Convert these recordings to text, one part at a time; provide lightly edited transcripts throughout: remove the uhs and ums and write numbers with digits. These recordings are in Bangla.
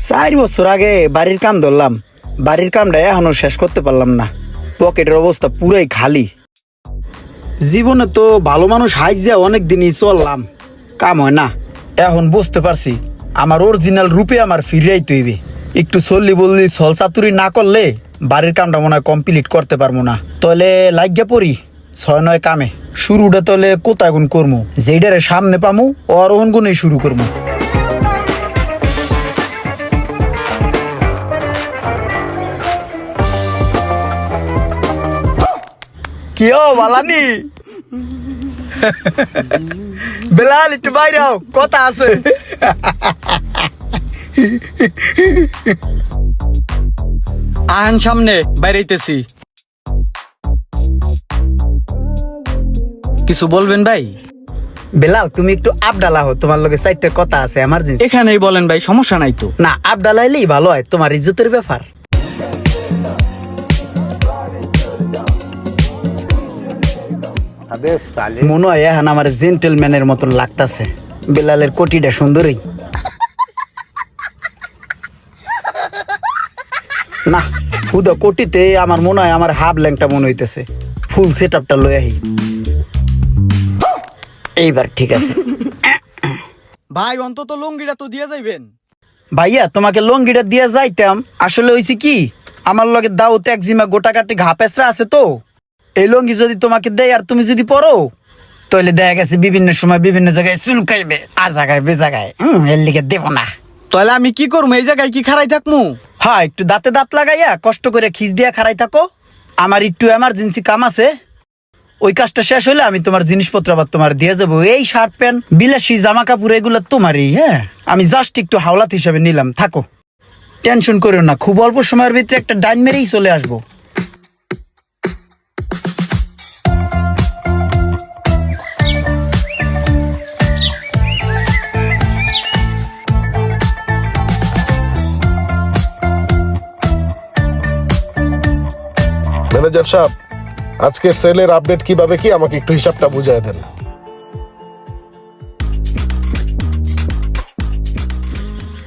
4 বছর আগে বাড়ির কাম ধরলাম, বাড়ির কামটা এখনো শেষ করতে পারলাম না। পকেটের অবস্থা পুরাই খালি। জীবনে তো ভালো মানুষ হাইজা অনেক দিনই চললাম, কাম হয় না। এখন বুঝতে পারছি আমার অরিজিনাল রূপে আমার ফিরিয়াই তৈবে। একটু চললি বললি ছল চাতুরি না করলে বাড়ির কামটা মনে হয় কমপ্লিট করতে পারবো না। তাহলে লাগিয়া পড়ি 6-9 কামে। শুরুটা তাহলে কোথায় গুণ করবো, যেইটারে সামনে পামু অরোহণ গুণে শুরু করবো। কিও বালানি বেলাল, একটু বাইরে আও, কথা আছে। আহেন সামনে, বাইরেইতেছি। কিছু বলবেন ভাই? বেলাল, তুমি একটু আবডালা হো, তোমার লগে 4টা কথা আছে এমার্জেন্সি। এখানেই বলেন ভাই, সমস্যা নাই তো। না, আবডালাইলেই ভালো হয়, তোমার ইজ্জতের ব্যাপার। মনে হয় এখন আমার জেন্টেলম্যানের মতন লাগতাছে। বেলালের কোটিটা সুন্দরই না, হুদা কোটিতে আমার মনে হয় আমার হাফ ল্যাংটা মনে হইতেছে। ফুল সেট আপটা লই আহি, এইবার ঠিক আছে। ভাই অন্তত লুঙ্গিটা তো দিয়ে যাইবেন। ভাইয়া, তোমাকে লঙ্গিটা দিয়ে যাইতাম, আসলে হইছে কি আমার লগে দাউত একজিমা গোটাকাটি ঘাপেসরা আছে তো। এই লঙ্গি যদি তোমাকে দেয় আর তুমি যদি পরো, তাহলে দেখা গেছে বিভিন্ন সময় বিভিন্ন জায়গায় চুলকাইবে, আর জায়গায় বে জায়গায়। এর লিগে দেব না। তাহলে আমি কি করবো? এই জায়গায় কি খাড়াই থাকমু? হ্যাঁ, একটু দাঁতে দাঁত লাগাইয়া কষ্ট করে খিচ দিয়া খাড়াই থাকো। আমার একটু এমার্জেন্সি কাম আছে, ওই কাজটা শেষ হইলে আমি তোমার জিনিসপত্র আবার তোমার দিয়ে যাবো। এই শার্ট প্যান্ট বিলাসী জামা কাপড় এগুলো তোমারই। হ্যাঁ, আমি জাস্ট একটু হাওলাত হিসাবে নিলাম, থাকো, টেনশন করো না। খুব অল্প সময়ের ভিতরে একটা ডাইন মেরেই চলে আসবো। ম্যানেজার সাহেব, আজকের সেলের আপডেট কিভাবে কি আমাকে একটু হিসাবটা বুঝিয়ে দেন।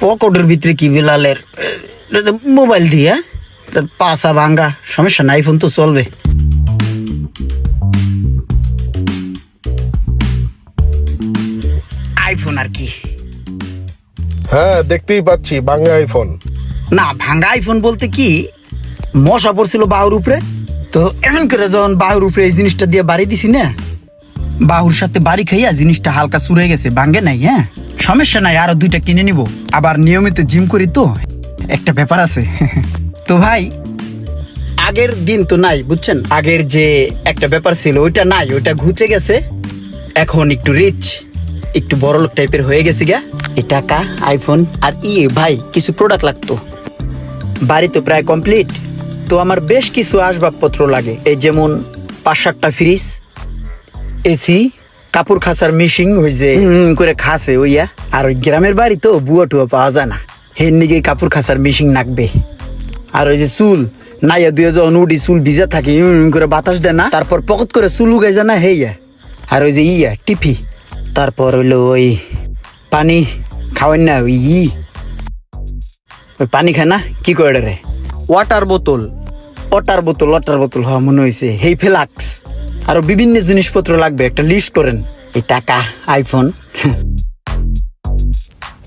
পকেটের ভিতরে কি বেলালের মোবাইল দিয়ে পাশা ভাঙ্গা, সমস্যা নাই, ফোন তো চলবে। আইফোন আর কি? হ্যাঁ, দেখতেই পাচ্ছি বাংলা আইফোন। না, ভাঙ্গা আইফোন বলতে কি, মশা পড়ছিল বাহুর উপরে, তো এমন করে যখন বাহুর উপরে এই জিনিসটা দিয়ে বাড়ি দিছি না, বাহুর সাথে বাড়ি খাইয়া জিনিসটা হালকা চুরে গেছে, ভাঙ্গে নাই। হ্যাঁ, সমস্যা নাই, আরো 2টা কিনে নিব। আবার নিয়মিত জিম করি তো, একটা ব্যাপার আছে। তো ভাই, আগের দিন তো নাই, বুঝছেন? আগের যে একটা ব্যাপার ছিল ওইটা নাই, ওইটা ঘুচে গেছে। এখন একটু রিচ, একটু বড়লোক টাইপের হয়ে গেছি গা। এই টাকা, আইফোন আর ভাই কিছু প্রোডাক্ট লাগতো। বাড়ি তো প্রায় কমপ্লিট, তো আমার বেশ কিছু আসবাবপত্র লাগে। এই যেমন 5-7টা ফ্রিজ, এসি, কাপড় খাসার মেশিন, ওই যে করে খাসে ওইয়া। আর ওই গ্রামের বাড়ি তো বুয়া টুয়া পাওয়া যায় না, হের নিগে কাপড় খাসার মেশিন লাগবে। আর ওই যে চুল নাইয়া দুয়ে যখন উডি চুল ভিজা থাকে করে বাতাস দেয় না, তারপর পকত করে চুল উগাই যায় না, হেইয়া। আর ওই যে টিপি, তারপর হইলো ওই পানি খাওয়ান না, ওই পানি খায় না, কি করে রে, ওয়াটার বোতল। ওয়াটার বোতল, হ্যাঁ মনে হয়েছে, হেই ফ্লাক্স। আরো বিভিন্ন জিনিসপত্র লাগবে, একটা লিস্ট করেন। এই টাকা, আইফোন।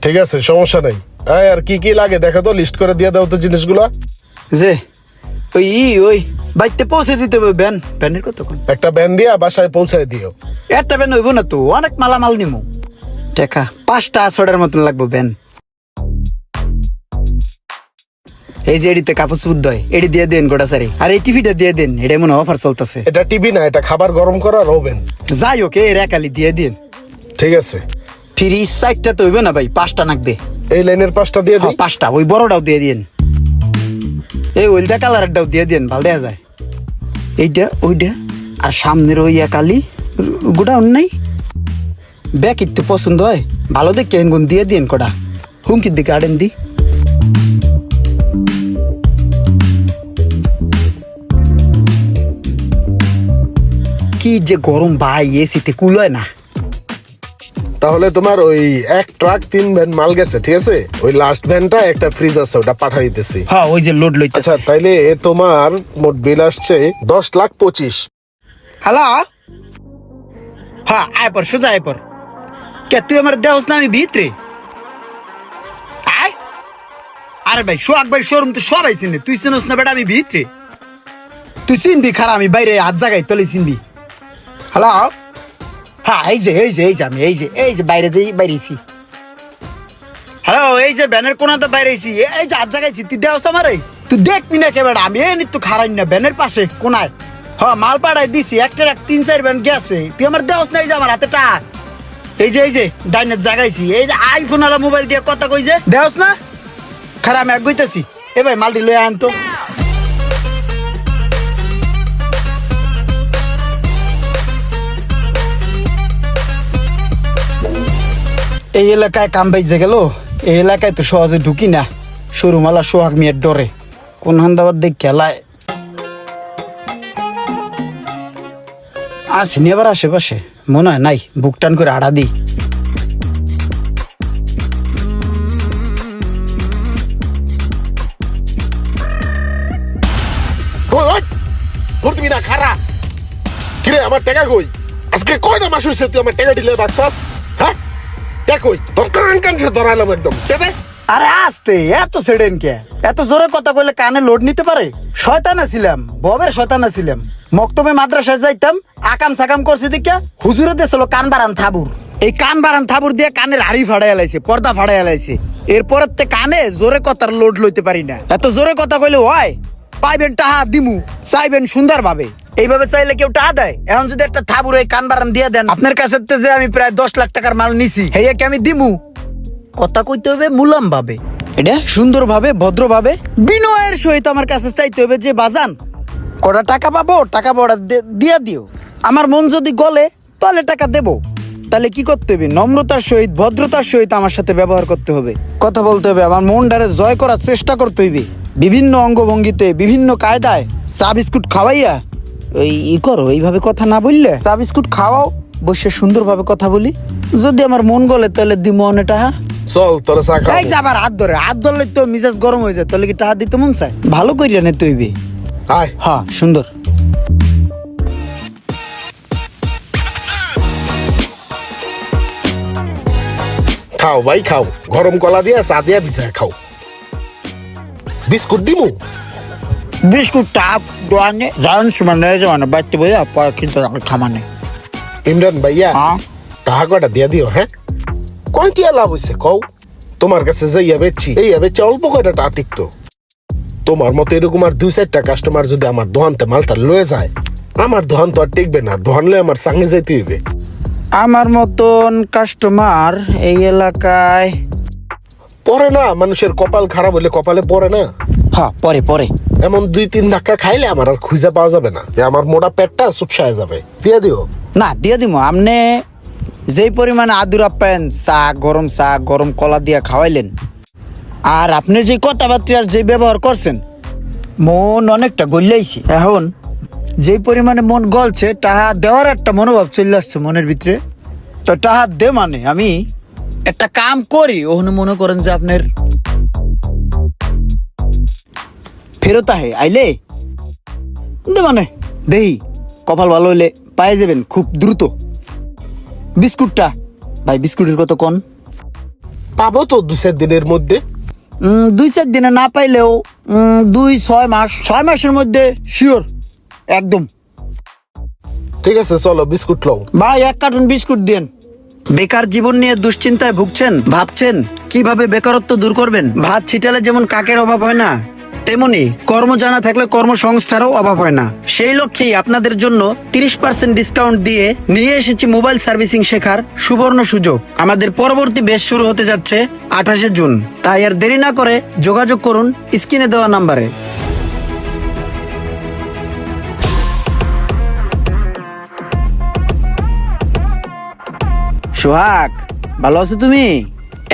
ঠিক আছে, সমস্যা নাই। আর কি কি লাগে দেখা তো, লিস্ট করে দিয়ে দাও তো জিনিসগুলা। যে ওই বাইতে পৌঁছে দিতে হবে। ব্যানের কতক্ষণ? একটা ব্যান দিয়া বাসায় পৌঁছায় দিও। একটা ব্যান হইব না তো, অনেক মালামাল নিমু। টাকা 5টা 6টার মতন লাগবো ব্যান। এই যে এডিতে কাপড় সুদ হয়, এডি দিয়ে দেন গোটা সারি। আর এই টিভিটা দিয়ে দেন, এটা মনে অফার চলতেছে। এটা টিভি না, এটা খাবার গরম করার ওভেন। যাই হোক, এর একালি দিয়ে দিন। ঠিক আছে। ফ্রিজ 4টা তো হইবে না ভাই, 5টা লাগবে। এই লাইনের 5টা দিয়ে দিই। 5টা, ওই বড়টাও দিয়ে দিন। এই ওইটা কালারটাও দিয়ে দিন, ভালো দেখা যায়। এইটা ওইটা, আর সামনের ওই একালি গোডাউন নাই। ব্যাগ একটু পছন্দ হয়, ভালো দেখে এনগুন দিয়ে দিন কটা। হুমকির দিকে আড়েন দি। কি যে গরম ভাই, এসিতে কুল হয় না। তাহলে তোমার ওই এক ট্রাক 3 ভ্যান মাল গেছে, ঠিক আছে? ওই লাস্ট ভ্যানটা একটা ফ্রিজ আছে, ওটা পাঠাই দিতেছি। হ্যাঁ ওই যে লোড লইতেছে। আচ্ছা তাইলে তোমার মোট বিল আসছে 10,25,000। হ্যালো, হ্যাঁ আয় পর, সোজা আয় পর। কে তুই আমার দেহস না আমি ভিতরে আয়? আরে ভাই সোহাগ ভাই শোরুম তো সবাই চিনে, তুই চিনস না বেটা? আমি ভিতরে, তুই চিনবি খারা, আমি বাইরে হাত জায়গায় তলে চিনবি। হ্যালো, হ্যাঁ আমি এই যে বাইরেছি। হ্যালো, এই যে ব্যানের কোনা তো বাইরেছি, এই যে হাত জায়গাইছি, তুই দেহস আমারে? তুই দেখবি না কে বেটা? আমি এই নিত্য খারাই না ব্যানের পাশে কোনায়। হ্যাঁ মাল পাড়াই দিছি, একটা 3-4 ব্যান গেছে, তুই আমার দেহস না? এই যে আমার হাতে টাক, এই যে ডাইনের জাগাইছি, এই যে আইফোন আলা মোবাইল দিয়ে কথা কই যে দেহস না? খারাপ আমি এক গইতেছি। এ ভাই মালটি লয়ে আনতো। এই এলাকায় কাম বাইজে গেল, এই এলাকায় তো সহজে ঢুকি না, সরুমালা সোহাগ মিয়ার ডরে। কোন হান্দাবার দেখ খেলায় আসিনি আবার আশেপাশে, মনে হয় নাই, বুক টান করে আড়া দিই। ধরবি না খারা। কিরে আমার টাকা কই? আজকে কয়টা মাস হয়েছে তুই আমার টাকা দিলে বাকসাস? হ্যাঁ টাকা কই? তোর কান সে ধরাইলাম একদম। টেনে আরে আস্তে, এত সেডেন কে? এত জোরে কথা বললে কানে লোড নিতে পারে? শয়তান ছিলাম, ববের শয়তান ছিলাম। মক্তবে মাদ্রাসায় যাইতাম, আকাম সাকাম করছে দেখিয়া হুজুরে দিয়েছিল কান বারান থাবুর। এই কান বারান থাবুর দিয়ে কানের হাড়ি ফাড়াই লাইছে, পর্দা ফাড়াই লাইছে। এরপরের তে কানে জোরে কথার লোড লইতে পারি না। এত জোরে কথা কইলে হয়? পাইবেন টাহা দিমু, চাইবেন সুন্দর ভাবে। এইভাবে চাইলে কেউ টাহা দেয়? এখন যদি একটা থাবুর এই কান বারান দিয়ে দেন, আপনার কাছে যে আমি প্রায় 10 লাখ টাকার মাল নিছি, হেয়াকে আমি দিমু? কথা কইতে হবে মুলাম ভাবে, এটা সুন্দর ভাবে, ভদ্র ভাবে, বিনয়ের সহিত আমার কাছে চাইতে হবে যে বাজান কটা টাকা পাবো, টাকা বড়া দিয়া দিও। আমার মন যদি গলে তাহলে টাকা দেব। তাহলে কি করতে হবে? নম্রতার সহিত, ভদ্রতার সহিত আমার সাথে ব্যবহার করতে হবে, কথা বলতে হবে, আমার মনটারে জয় করার চেষ্টা করতে হইবে। বিভিন্ন অঙ্গভঙ্গিতে, বিভিন্ন কায়দায় চা বিস্কুট খাওয়াইয়া ওই করো, এইভাবে কথা না বললে চা বিস্কুট খাওয়াও, বসে সুন্দরভাবে কথা বলি। যদি আমার মন গলে তাহলে দিমো অনেকটা। চল তোর চা খাও। এই যে আবার হাত ধরলে তো মিজাজ গরম হয়ে যায়, তাহলে কি টাকা দিতে মন চায়? ভালো কইরা নিতে হইবে। আয় হ্যাঁ সুন্দর। খাও ভাই খাও, গরম কলা দিয়া চা দিয়া ভিজা খাও। বিস্কুট দিমু? বিস্কুট টাপ দোয়ানে যান মানে বাইতে বইয়া পরে কিন্তু খামানে। ইমরান ভাইয়া হ্যাঁ টাকা কটা দিয়া দিও। হ্যাঁ কয়টিয়া লাভ হয়েছে কও? তোমার কাছে যাইয়া বেচছি, এই বেচছি অল্প কয়টা টাকা টিকতো। তোমার মতো এরকম আর 2-4টা কাস্টমার যদি আমার দোকানতে মালটা লয়ে যায়, আমার দোকান তো আর টিকবে না। দোকান লয়ে আমার সঙ্গে যাইতে হইবে। আমার মতন কাস্টমার এই এলাকায় পরে না, মানুষের কপাল খারাপ হইলে কপালে পড়ে না। হ্যাঁ পরে পরে এমন 2-3 ধাক্কা খাইলে আমার আর খুঁজে পাওয়া যাবে না, আমার মোটা পেটটা চুপসায় যাবে। দিয়ে দিও না, দিয়ে দিব। আপনি যেই পরিমাণে আদুর আপ্যায়ন, চা গরম কলা দিয়া খাওয়াইলেন, আর আপনি যে কথাবার্তার যে ব্যবহার করছেন, মন অনেকটা গলিয়াইছে। এখন যেই পরিমাণে মন গলছে, টাহা দেওয়ার একটা মনোভাব চলে আসছে মনের ভিতরে। তো টাহা দে মানে আমি একটা কাম করি, ওখানে মনে করেন যে আপনার ফেরত আইলে দে মানে দেহি কপাল ভালো হইলে পাই যাবেন খুব দ্রুত। বিস্কুটটা ভাই, বিস্কুটের কত কোন? পাবো তো 2-4 দিনের মধ্যে। 2-4 দিনে না পাইলেও 2-6 মাস, 6 মাসের মধ্যে শিওর একদম। ঠিক আছে চলো বিস্কুট লও। ভাই 1 কার্টুন বিস্কুট দেন। বেকার জীবন নিয়ে দুশ্চিন্তায় ভুগছেন, ভাবছেন কিভাবে বেকারত্ব দূর করবেন। ভাত ছিটালে যেমন কাকের অভাব হয় না, তেমনি কর্ম জানা থাকলে কর্মসংস্থারও অভাব হয় না। সেই লক্ষ্যেই আপনাদের জন্য 30% ডিসকাউন্ট দিয়ে নিয়ে এসেছি মোবাইল সার্ভিসিং শেখার সুবর্ণ সুযোগ। আমাদের পরবর্তী ব্যাচ শুরু হতে যাচ্ছে 28শে জুন। তাই আর দেরি না করে যোগাযোগ করুন স্ক্রিনে দেওয়া নাম্বারে। সোহাগ, ভালো আছো তুমি?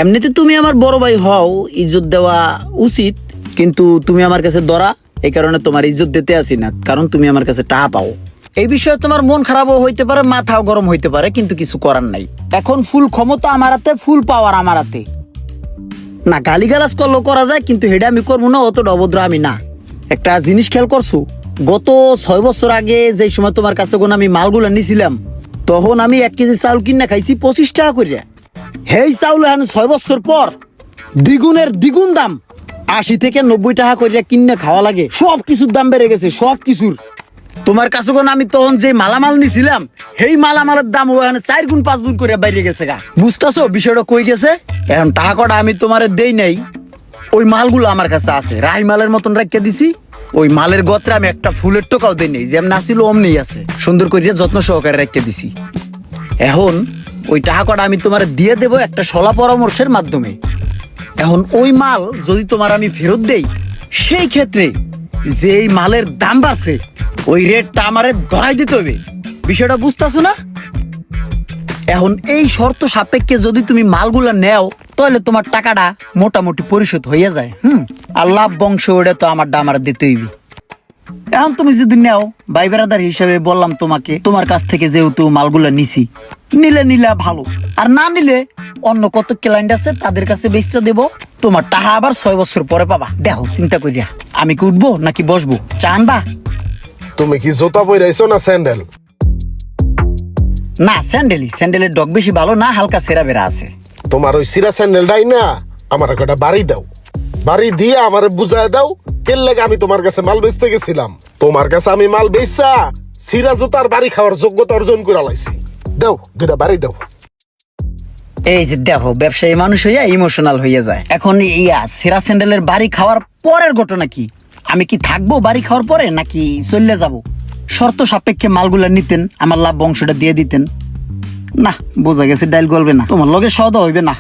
এমনিতে তুমি আমার বড় ভাই হও, ইজ্জত দেওয়া উচিত, কিন্তু তুমি আমার কাছে দরা, এই কারণে তোমার ইজ্জত দিতে আসি না, কারণ তুমি আমার কাছে টাকা পাও। এই বিষয়ে তোমার মন খারাপও হইতে পারে, মাথাও গরম হইতে পারে, কিন্তু কিছু করার নাই। এখন ফুল ক্ষমতা আমার হাতে, ফুল পাওয়ার আমার হাতে। না, গালিগালাজ করলেও করা যায়, কিন্তু হেডা আমি করবো না, অত অভদ্র আমি না। একটা জিনিস খেয়াল করছো, গত 6 বছর আগে যে সময় তোমার কাছে কোন আমি মালগুলা নিছিলাম, তখন আমি 1 কেজি চাউল কিনা খাইছি 25 টাকা করিয়া। হেই চাউল এখন 6 বছর পর দ্বিগুণের দ্বিগুণ দাম, 80 থেকে 90 টাকা করিয়া কিনে খাওয়া লাগে। সব কিছুর দাম বেড়ে গেছে, সব কিছুর। তোমার কাছে কোন আমি তখন যে মালামাল নিছিলাম, সেই মালামালের দাম ওখানে 4 গুণ 5 গুণ করে বাইরে গেছে গা। বুঝতেছো বিষয়টা কই গেছে? এখন টাকা কটা আমি তোমারে দেই নাই, ওই মালগুলো আমার কাছে আছে, রাই মালের মতন রাখিয়া দিছি। ওই মালের গত্রে আমি একটা ফুলের টোকাও দেই নাই, যেমন আসিল অমনি আছে, সুন্দর করিয়া যত্ন সহকারে রাখিয়া দিছি। এখন ওই টাকা কটা আমি তোমার দিয়ে দেব একটা সলা পরামর্শের মাধ্যমে। এখন ওই মাল যদি তোমার আমি ফেরত দেই, সেই ক্ষেত্রে যে এই মালের দাম বাড়ছে, ওই রেটটা আমারে ধরাই দিতে হবে। বিষয়টা বুঝতেছো না? এখন এই শর্ত সাপেক্ষে যদি তুমি মালগুলা নেও, তাহলে তোমার টাকাটা মোটামুটি পরিশোধ হইয়া যায়। আর লাভ বংশ ওটা তো আমার দিতে হইবে। এখন তুমি যদি নেও, ভাই বেড়াদার হিসাবে বললাম তোমাকে, তোমার কাছ থেকে যেহেতু মালগুলা নিছি, নিলে ভালো, আর না নিলে অন্য কত ক্লায়েন্ট আছে তাদের কাছে বেচতে দেব। তোমার টাকা আবার 6 বছর পরে পাবা। দেখো চিন্তা করিয়া, আমি কি উঠবো নাকি বসবো, চানবা? তুমি কি জুতা পরাইছো না স্যান্ডেল? না, স্যান্ডেলের ডগ বেশি ভালো না, হালকা সেরা বেরা আছে। তোমার ওই সিরা স্যান্ডেলটাই না আমার একটা বাড়ি দাও, বাড়ি দিয়ে আমার বুঝায় দাও কেন লাগে আমি তোমার কাছে মাল বেচতে গেছিলাম। তোমার কাছে আমি মাল বেচা সিরা জুতার বাড়ি খাওয়ার যোগ্যতা অর্জন করে লাইছি। দাও, 2টা বাড়ি দাও। এই যে দেখো, ব্যবসায়ী মানুষ হইয়া ইমোশনাল হইয়া যায়। এখন সেরা স্যান্ডেলের বাড়ি খাওয়ার পরের ঘটনা কি? আমি কি থাকবো বাড়ি খাওয়ার পরে, নাকি চলে যাব? শর্ত সাপেক্ষে মালগুলা নিতেন, আমার লাভ বংশটা দিয়ে দিতেন। না, বোঝা গেছে ডাইল গলবে না, তোমার লগে সওদা হইবে না।